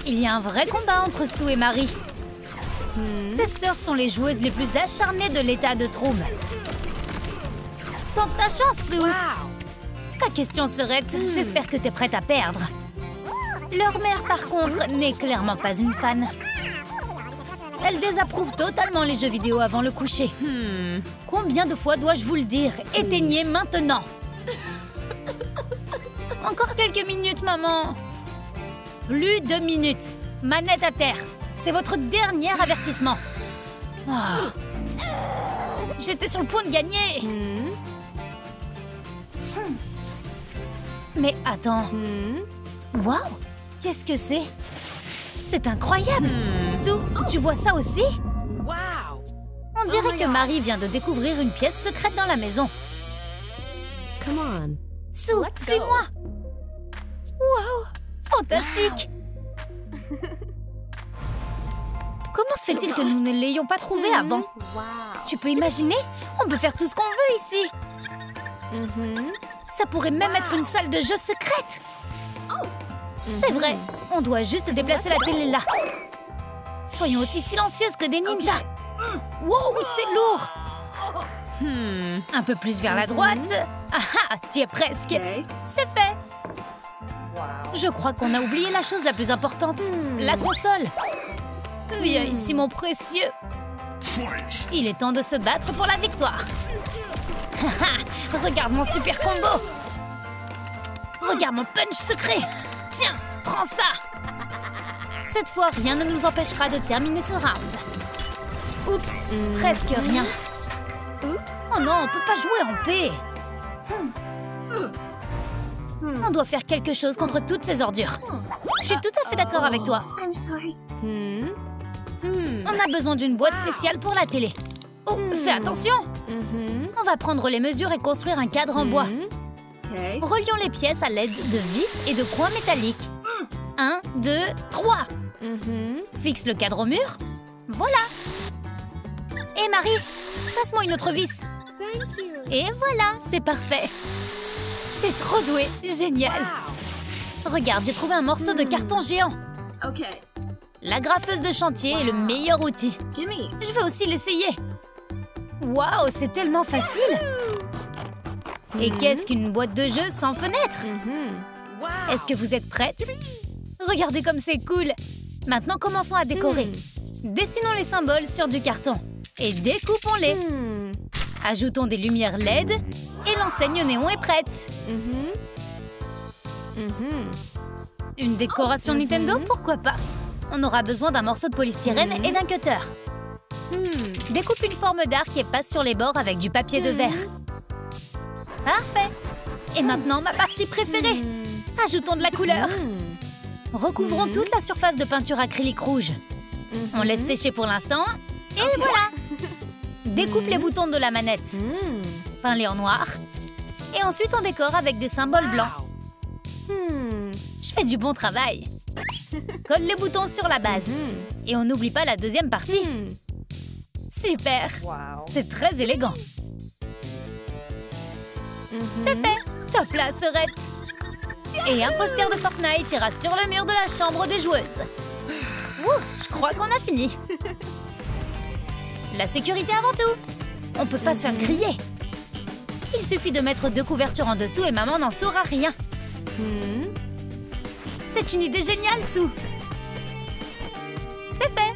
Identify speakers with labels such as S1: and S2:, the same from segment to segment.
S1: Il y a un vrai combat entre Sue et Marie. Ces sœurs sont les joueuses les plus acharnées de l'état de Troom. Tente ta chance, Sue. Pas question, sœurette. J'espère que t'es prête à perdre. Leur mère, par contre, n'est clairement pas une fan. Elle désapprouve totalement les jeux vidéo avant le coucher. Combien de fois dois-je vous le dire? Éteignez maintenant. Encore quelques minutes, maman. Plus de minutes. Manette à terre. C'est votre dernier avertissement. Oh. J'étais sur le point de gagner. Mais attends. Waouh! Qu'est-ce que c'est? C'est incroyable! Sue, tu vois ça aussi? On dirait que Marie vient de découvrir une pièce secrète dans la maison. Sue, suis-moi! Waouh! Fantastique! Comment se fait-il que nous ne l'ayons pas trouvé avant? Tu peux imaginer? On peut faire tout ce qu'on veut ici! Ça pourrait même être une salle de jeu secrète! C'est vrai, on doit juste déplacer la télé là. Soyons aussi silencieuses que des ninjas. Wow, c'est lourd. Un peu plus vers la droite. Ah ah, tu es presque. C'est fait. Je crois qu'on a oublié la chose la plus importante, la console. Viens ici, mon précieux. Il est temps de se battre pour la victoire. Regarde mon super combo. Regarde mon punch secret. Tiens, prends ça. Cette fois, rien ne nous empêchera de terminer ce round. Oups, presque rien. Oups, oh non, on peut pas jouer en paix. On doit faire quelque chose contre toutes ces ordures. Je suis tout à fait d'accord avec toi. On a besoin d'une boîte spéciale pour la télé. Oh, fais attention. On va prendre les mesures et construire un cadre en bois. Relions les pièces à l'aide de vis et de coins métalliques. 1, 2, 3. Fixe le cadre au mur. Voilà. Et Marie, passe-moi une autre vis. Et voilà, c'est parfait. T'es trop douée, génial. Regarde, j'ai trouvé un morceau de carton géant. La graffeuse de chantier est le meilleur outil. Je veux aussi l'essayer. Waouh, c'est tellement facile. Et qu'est-ce qu'une boîte de jeu sans fenêtre? Est-ce que vous êtes prêtes? Regardez comme c'est cool. Maintenant, commençons à décorer. Dessinons les symboles sur du carton et découpons-les. Ajoutons des lumières LED et l'enseigne néon est prête. Une décoration Nintendo, pourquoi pas? On aura besoin d'un morceau de polystyrène et d'un cutter. Découpe une forme d'arc et passe sur les bords avec du papier de verre. Parfait. Et maintenant, ma partie préférée. Ajoutons de la couleur. Recouvrons toute la surface de peinture acrylique rouge. On laisse sécher pour l'instant. Et voilà. Découpe les boutons de la manette. Peins-les en noir. Et ensuite, on décore avec des symboles blancs. Je fais du bon travail. Colle les boutons sur la base. Et on n'oublie pas la deuxième partie. Super. C'est très élégant. C'est fait. Top là, sœurette. Et un poster de Fortnite ira sur le mur de la chambre des joueuses. Ouh, je crois qu'on a fini. La sécurité avant tout. On peut pas se faire griller. Il suffit de mettre 2 couvertures en dessous et maman n'en saura rien. C'est une idée géniale, Sue. C'est fait.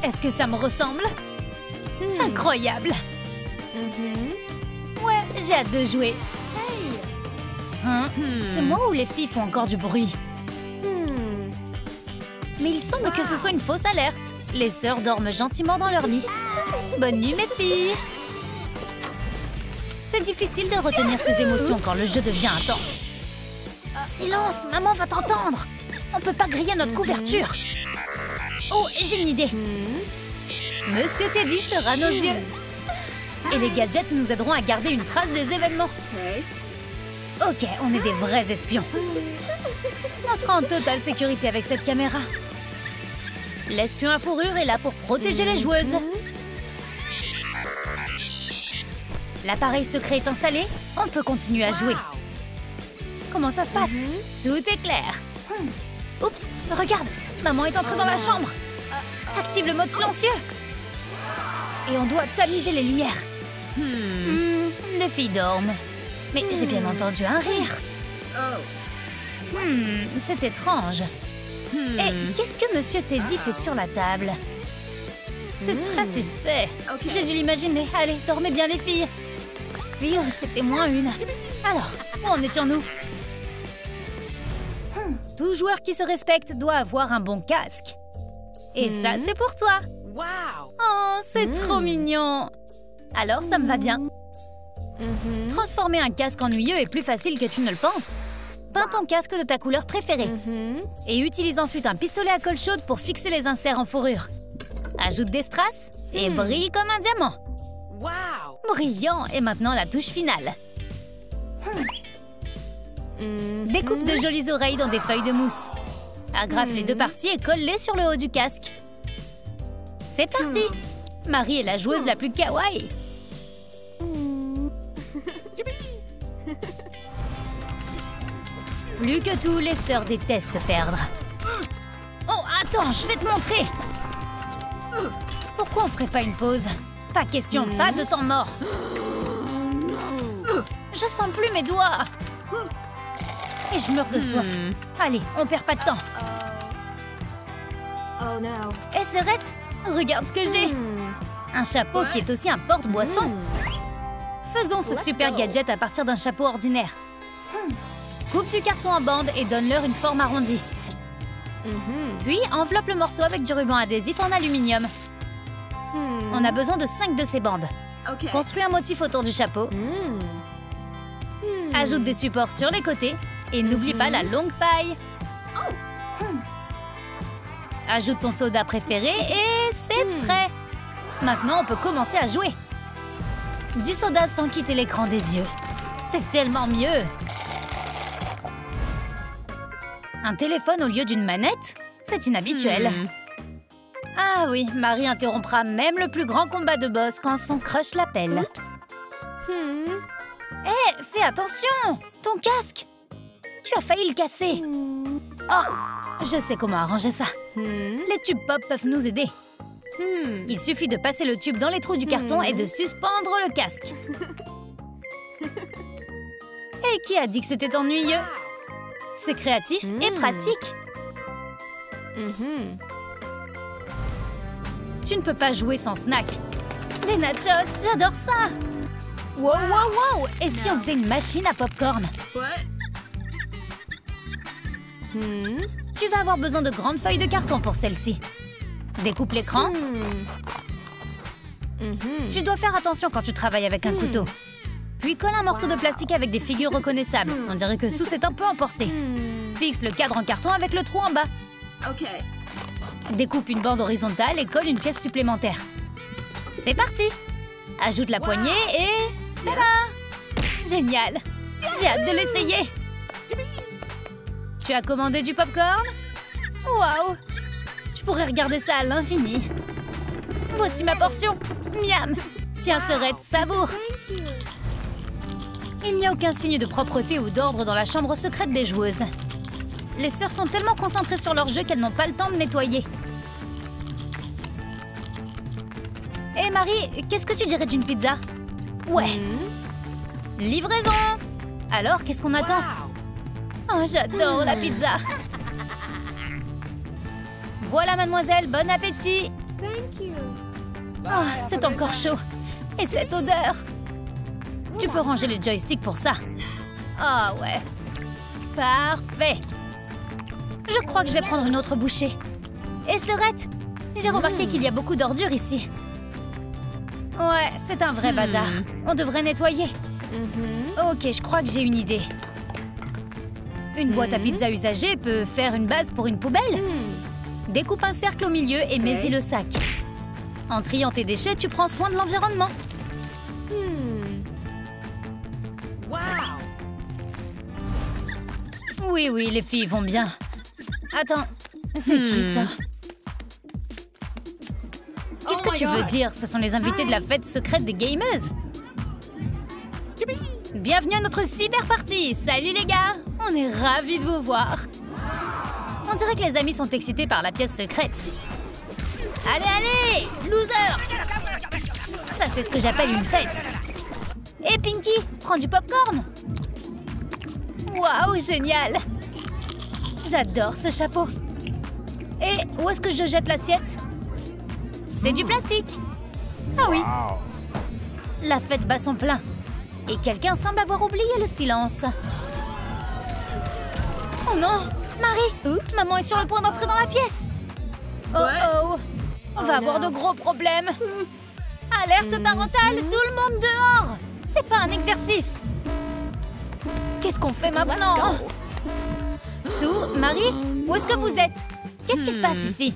S1: Est-ce que ça me ressemble? Incroyable. Ouais, j'ai hâte de jouer. Hein? C'est moi ou les filles font encore du bruit? Mais il semble que ce soit une fausse alerte. Les sœurs dorment gentiment dans leur lit. Bonne nuit, mes filles. C'est difficile de retenir ses émotions quand le jeu devient intense. Silence, maman va t'entendre. On peut pas griller notre couverture. Oh, j'ai une idée. Monsieur Teddy sera nos yeux. Et les gadgets nous aideront à garder une trace des événements. Ok, on est des vrais espions. On sera en totale sécurité avec cette caméra. L'espion à fourrure est là pour protéger les joueuses. L'appareil secret est installé, on peut continuer à jouer. Comment ça se passe? Tout est clair. Oups, regarde, maman est entrée dans la chambre. Active le mode silencieux. Et on doit tamiser les lumières. Les filles dorment. Mais j'ai bien entendu un rire. C'est étrange. Et qu'est-ce que Monsieur Teddy fait sur la table? C'est très suspect. J'ai dû l'imaginer. Allez, dormez bien les filles. Phew, c'était moins une. Alors, où en étions-nous? Tout joueur qui se respecte doit avoir un bon casque. Et ça, c'est pour toi. Oh, c'est trop mignon. Alors, ça me va bien. Transformer un casque ennuyeux est plus facile que tu ne le penses. Peins ton casque de ta couleur préférée. Et utilise ensuite un pistolet à colle chaude pour fixer les inserts en fourrure. Ajoute des strass et brille comme un diamant. Brillant. Et maintenant la touche finale. Découpe de jolies oreilles dans des feuilles de mousse. Agrafe les deux parties et colle-les sur le haut du casque. C'est parti. Marie est la joueuse la plus kawaii. Plus que tout, les sœurs détestent perdre. Oh, attends, je vais te montrer. Pourquoi on ferait pas une pause? Pas question, pas de temps mort. Je sens plus mes doigts. Et je meurs de soif. Allez, on perd pas de temps. Et Serette, regarde ce que j'ai. Un chapeau qui est aussi un porte-boisson. Faisons ce super gadget à partir d'un chapeau ordinaire. Coupe du carton en bandes et donne-leur une forme arrondie. Puis enveloppe le morceau avec du ruban adhésif en aluminium. On a besoin de 5 de ces bandes. Construis un motif autour du chapeau. Ajoute des supports sur les côtés et n'oublie pas la longue paille. Ajoute ton soda préféré et c'est prêt. Maintenant, on peut commencer à jouer. Du soda sans quitter l'écran des yeux. C'est tellement mieux. Un téléphone au lieu d'une manette? C'est inhabituel. Ah oui, Marie interrompra même le plus grand combat de boss quand son crush l'appelle. Hé, fais attention! Ton casque! Tu as failli le casser. Oh, je sais comment arranger ça. Les tubes pop peuvent nous aider. Il suffit de passer le tube dans les trous du carton et de suspendre le casque. Et qui a dit que c'était ennuyeux? C'est créatif et pratique. Tu ne peux pas jouer sans snack. Des nachos, j'adore ça. Wow, wow, wow. Et si on faisait une machine à popcorn? Tu vas avoir besoin de grandes feuilles de carton pour celle-ci. Découpe l'écran. Tu dois faire attention quand tu travailles avec un couteau. Puis colle un morceau de plastique avec des figures reconnaissables. On dirait que Sous est un peu emporté. Fixe le cadre en carton avec le trou en bas. Découpe une bande horizontale et colle une pièce supplémentaire. C'est parti. Ajoute la poignée et... tada! Génial. J'ai hâte de l'essayer. Tu as commandé du popcorn? Waouh! Je pourrais regarder ça à l'infini. Voici ma portion. Miam! Tiens, Serette, savoure. Il n'y a aucun signe de propreté ou d'ordre dans la chambre secrète des joueuses. Les sœurs sont tellement concentrées sur leur jeu qu'elles n'ont pas le temps de nettoyer. Hé Marie, qu'est-ce que tu dirais d'une pizza? Ouais. Livraison. Alors, qu'est-ce qu'on attend? Oh, j'adore la pizza. Voilà, mademoiselle, bon appétit. Oh, c'est encore chaud. Et cette odeur. Tu peux ranger les joysticks pour ça. Ah ouais. Parfait. Je crois que je vais prendre une autre bouchée. Et Serette, j'ai remarqué qu'il y a beaucoup d'ordures ici. Ouais, c'est un vrai bazar. On devrait nettoyer. Ok, je crois que j'ai une idée. Une boîte à pizza usagée peut faire une base pour une poubelle. Découpe un cercle au milieu et mets-y le sac. En triant tes déchets, tu prends soin de l'environnement. Oui, oui, les filles vont bien. Attends, c'est qui ça? Qu'est-ce que tu veux dire? Ce sont les invités de la fête secrète des gameuses. Bienvenue à notre cyber party. Salut les gars, on est ravis de vous voir. On dirait que les amis sont excités par la pièce secrète. Allez, allez, loser! Ça, c'est ce que j'appelle une fête. Et Pinky, prends du popcorn. Waouh, génial! J'adore ce chapeau. Et où est-ce que je jette l'assiette? C'est du plastique. Ah oui. La fête bat son plein. Et quelqu'un semble avoir oublié le silence. Oh non! Marie! Oups. Maman est sur le point d'entrer dans la pièce. Oh oh! On va avoir de gros problèmes. Alerte parentale! Tout le monde dehors! C'est pas un exercice. Qu'est-ce qu'on fait maintenant? Sue, Marie, où est-ce que vous êtes? Qu'est-ce qui se passe ici?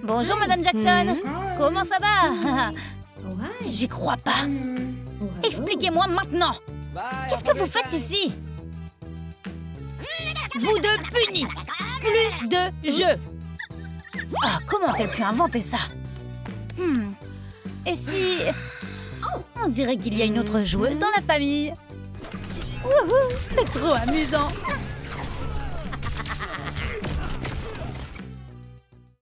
S1: Bonjour, Madame Jackson. Comment ça va? J'y crois pas. Expliquez-moi maintenant. Qu'est-ce que vous faites ici? Vous deux punis. Plus de jeux. Ah, comment a-t-elle pu inventer ça? Et si... On dirait qu'il y a une autre joueuse dans la famille. Wouhou, c'est trop amusant.